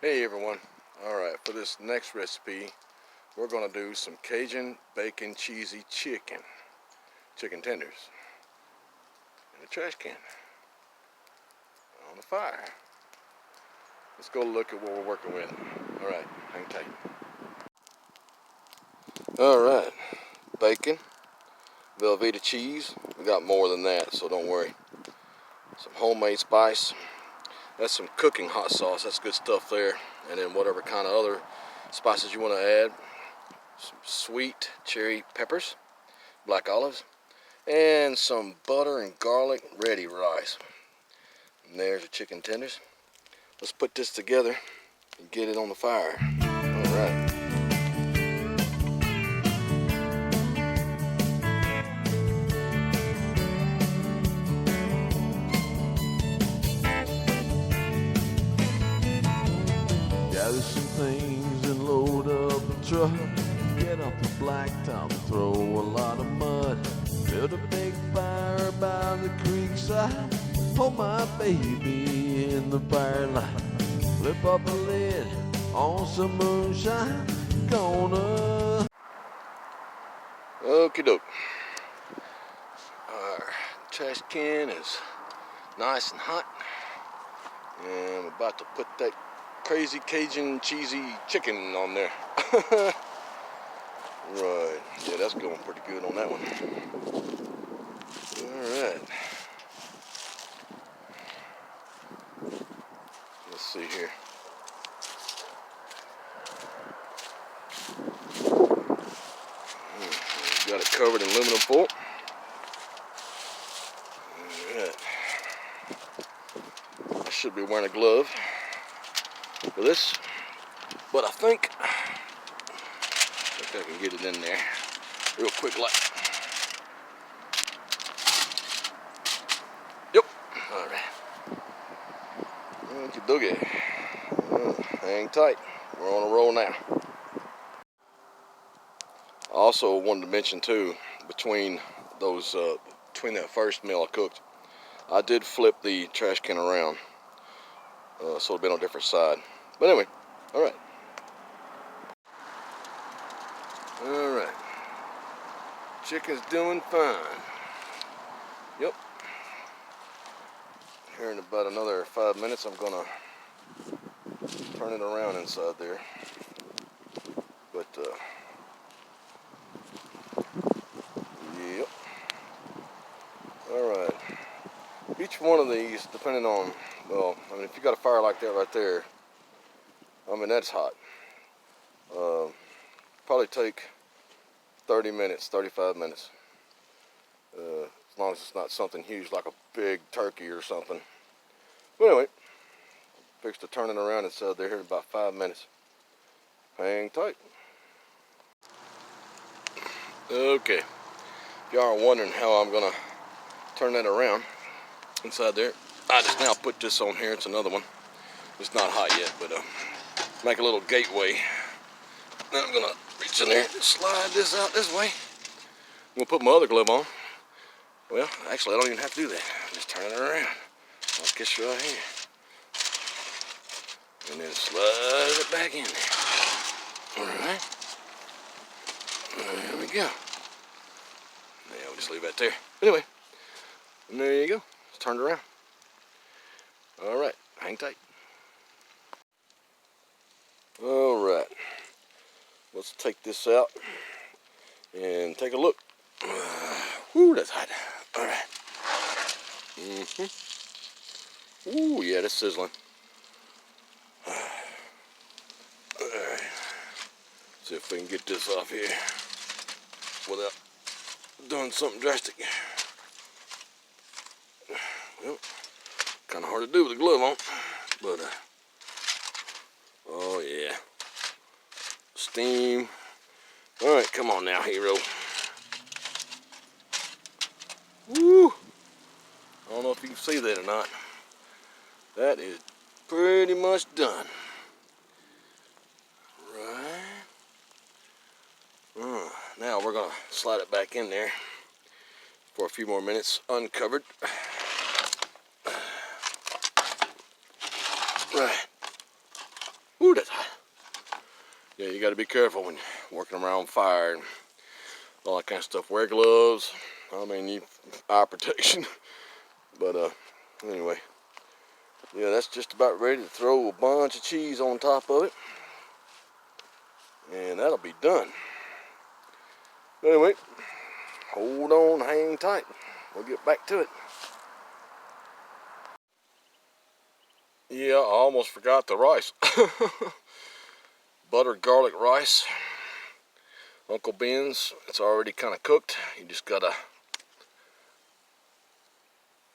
Hey everyone. Alright, for this next recipe, we're going to do some Cajun bacon cheesy chicken tenders in a trash can on the fire. Let's go look at what we're working with. Alright, hang tight. Alright, bacon, Velveeta cheese. We got more than that, so don't worry. Some homemade spice. That's some cooking hot sauce. That's good stuff there. And then whatever kind of other spices you want to add. Some sweet cherry peppers, black olives, and some butter and garlic ready rice. And there's your chicken tenders. Let's put this together and get it on the fire. All right. Gather some things and load up a truck. Get off the blacktop and throw a lot of mud. Build a big fire by the creek side. Hold my baby in the firelight. Flip up a lid on some moonshine. Gonna Okie doke. Our trash can is nice and hot. And we're about to put that crazy Cajun cheesy chicken on there. Right. Yeah, that's going pretty good on that one. Alright. Let's see here. Got it covered in aluminum foil. Alright. I should be wearing a glove for this, but I think I can get it in there real quick like. Yep. Alright. Okie dokie. Hang tight. We're on a roll now. I also wanted to mention too, between that first meal I cooked, I did flip the trash can around, so it'll be on a different side. But anyway, alright. Alright. Chicken's doing fine. Yep. Here in about another 5 minutes, I'm gonna turn it around inside there. But, yep. Alright. Each one of these, depending on, well, I mean, if you got a fire like that right there, I mean, that's hot. Probably take 30 minutes, 35 minutes. As long as it's not something huge like a big turkey or something. But anyway, fix to turn it around inside there here in about 5 minutes. Hang tight. Okay, if y'all are wondering how I'm gonna turn that around inside there, I just now put this on here. It's another one. It's not hot yet, but make a little gateway. Then I'm gonna reach in there and slide this out this way. I'm gonna put my other glove on. Well, actually, I don't even have to do that. Just turn it around. Like this right here. And then slide it back in there. Alright. There we go. Yeah, we'll just leave that there. Anyway, and there you go. It's turned around. Alright, hang tight. Alright. Let's take this out and take a look. Whoo, that's hot. Alright. Ooh, yeah, that's sizzling. Alright. See if we can get this off here without doing something drastic. Well, kind of hard to do with a glove on, but oh yeah. Steam. Alright, come on now, hero. Woo! I don't know if you can see that or not. That is pretty much done. Right. Now we're gonna slide it back in there for a few more minutes uncovered. Right. you got to be careful when you're working around fire and all that kind of stuff. Wear gloves. I mean, you eye protection. But anyway, yeah, that's just about ready to throw a bunch of cheese on top of it, and that'll be done. Anyway, hold on, hang tight. We'll get back to it. Yeah, I almost forgot the rice. Buttered garlic rice. Uncle Ben's, it's already kind of cooked. You just gotta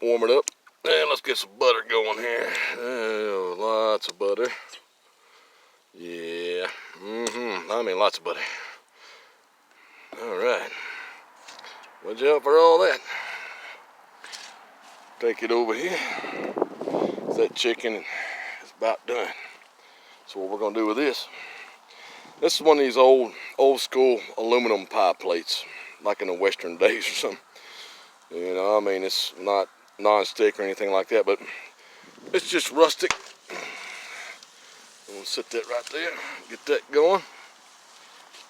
warm it up. And let's get some butter going here. Oh, lots of butter. Yeah, I mean lots of butter. All right. Watch out for all that. Take it over here. That chicken is about done. So what we're gonna do with this? This is one of these old school aluminum pie plates, like in the Western days or something. You know, I mean, it's not non-stick or anything like that, but it's just rustic. We'll set that right there, get that going.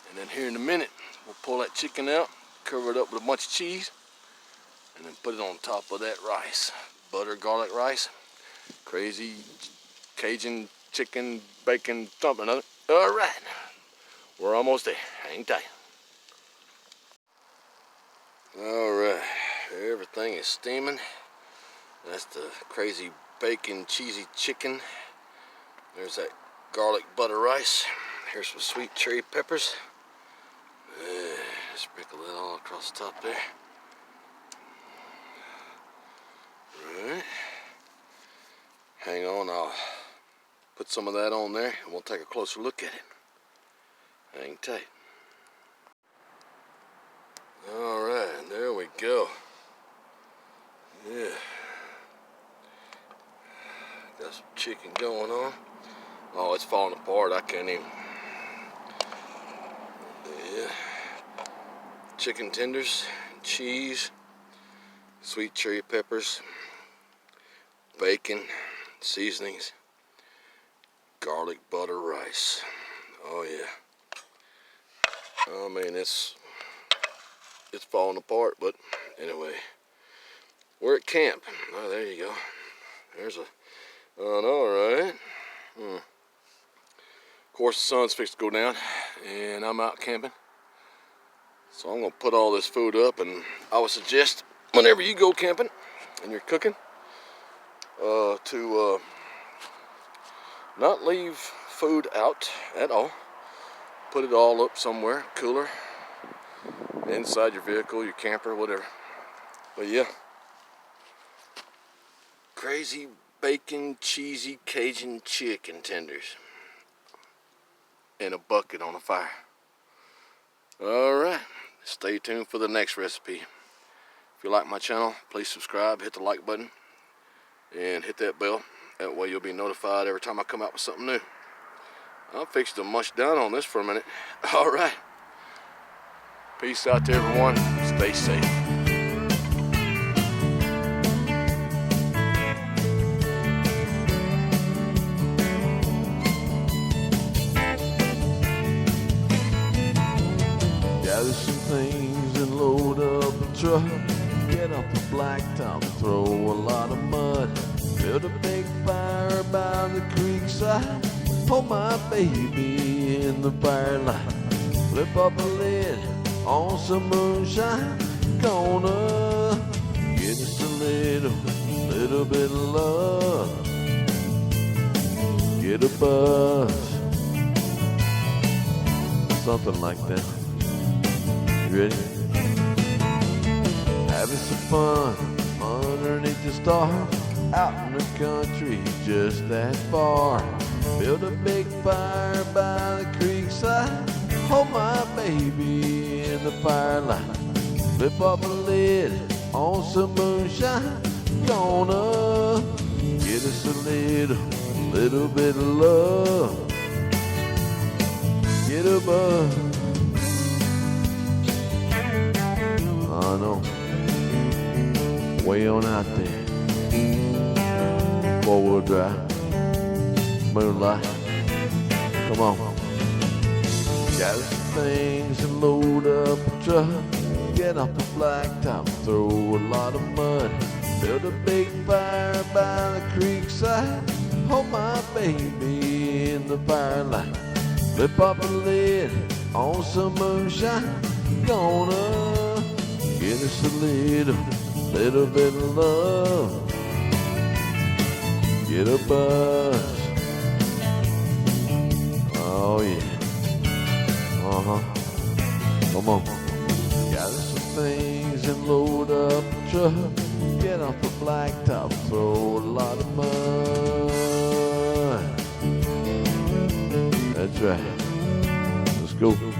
And then here in a minute, we'll pull that chicken out, cover it up with a bunch of cheese, and then put it on top of that rice. Butter garlic rice, crazy Cajun chicken, bacon, something or other. All right, we're almost there, hang tight. All right, everything is steaming. That's the crazy bacon, cheesy chicken. There's that garlic butter rice. Here's some sweet cherry peppers. Sprinkle that all across the top there. Alright. Hang on, I'll put some of that on there and we'll take a closer look at it. Hang tight. Alright, there we go. Yeah. Got some chicken going on. Oh, it's falling apart. I can't even. Yeah. Chicken tenders, cheese, sweet cherry peppers, bacon, seasonings, garlic butter rice. Oh yeah. I mean, it's falling apart, but anyway, we're at camp. Oh, there you go. There's a. All right. Of course, the sun's fixed to go down, and I'm out camping. So I'm gonna put all this food up, and I would suggest whenever you go camping and you're cooking, to not leave food out at all. Put it all up somewhere, cooler, inside your vehicle, your camper, whatever. But yeah, crazy bacon, cheesy Cajun chicken tenders in a bucket on a fire. All right, stay tuned for the next recipe. If you like my channel, please subscribe, hit the like button, and hit that bell. That way you'll be notified every time I come out with something new. I'm fixing to munch down on this for a minute. All right. Peace out to everyone. Stay safe. Gather some things and load up a truck. Get off the blacktop, throw a lot of mud. Build a big fire by the creek side. Hold my baby in the firelight. Flip up a lid on some moonshine. Gonna get us a little bit of love. Get a buzz, something like that. You ready? Having some fun underneath the stars. Out in the country, just that far. Build a big fire by the creek side. Hold my baby in the firelight. Flip up a lid on some moonshine. Gonna get us a little bit of love. Get a buzz. I know. Way on out there. 4-wheel drive, moonlight, come on. Gather some things and load up a truck. Get off the blacktop, throw a lot of mud. Build a big fire by the creek side. Hold my baby in the firelight. Flip up a lid on some moonshine. Gonna get us a little bit of love. Get a buzz. Oh yeah. Come on. Gather some things and load up a truck. Get off the blacktop, throw a lot of mud. That's right. Let's go.